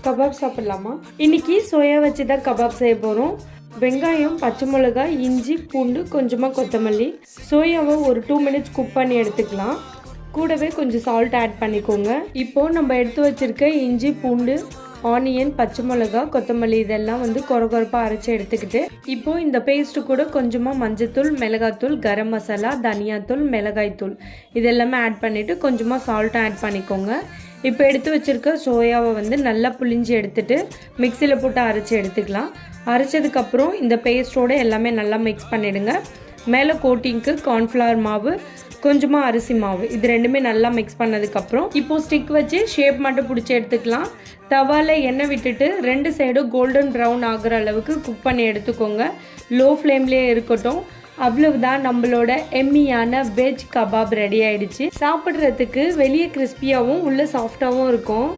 Kebab சாப்பிடலாமா? இன்னைக்கு soya வச்சு தான் கபாப் செய்ய போகிறோம். வெங்காயம், பச்சை மிளகாய், இஞ்சி, பூண்டு, கொஞ்சமாக கொத்தமல்லி. சோயாவை ஒரு 2 மினிட்ஸ் குக் பண்ணி எடுத்துக்கலாம். கூடவே கொஞ்சம் சால்ட் ஆட் பண்ணிக்கோங்க. இப்போது நம்ம எடுத்து வச்சுருக்க இஞ்சி, பூண்டு, ஆனியன், பச்சை மிளகா, கொத்தமல்லி இதெல்லாம் கொரகொரப்பாக அரைச்சி எடுத்துக்கிட்டு இப்போது இந்த பேஸ்ட்டு கூட கொஞ்சமாக மஞ்சத்தூள், மிளகாத்தூள், கரம் மசாலா, தனியாத்தூள், மிளகாய்த்தூள் இதெல்லாமே ஆட் பண்ணிவிட்டு கொஞ்சமாக சால்ட்டும் ஆட் பண்ணிக்கோங்க. இப்போ எடுத்து வச்சுருக்க சோயாவை நல்லா புளிஞ்சு எடுத்துகிட்டு மிக்சியில் போட்டு அரைச்சி எடுத்துக்கலாம். அரைச்சதுக்கப்புறம் இந்த பேஸ்ட்டோடு எல்லாமே நல்லா மிக்ஸ் பண்ணிவிடுங்க. மேலே கோட்டிங்க்கு கார்ன்ஃப்ளவர் மாவு, கொஞ்சமாக அரிசி மாவு இது ரெண்டுமே நல்லா மிக்ஸ் பண்ணதுக்கப்புறம் இப்போது ஸ்டிக் வச்சு ஷேப் மட்டும் பிடிச்சி எடுத்துக்கலாம். தவாவில் எண்ணெய் விட்டுட்டு 2 சைடும் கோல்டன் ப்ரௌன் ஆகிற அளவுக்கு குக் பண்ணி எடுத்துக்கோங்க. லோ ஃப்ளேம்லேயே இருக்கட்டும். அவ்வளவுதான், நம்மளோட எம்மியான வெஜ் கபாப் ரெடி ஆயிடுச்சு. சாப்பிட்றதுக்கு வெளியே கிறிஸ்பியாகவும் உள்ள சாஃப்டாகவும் இருக்கும்.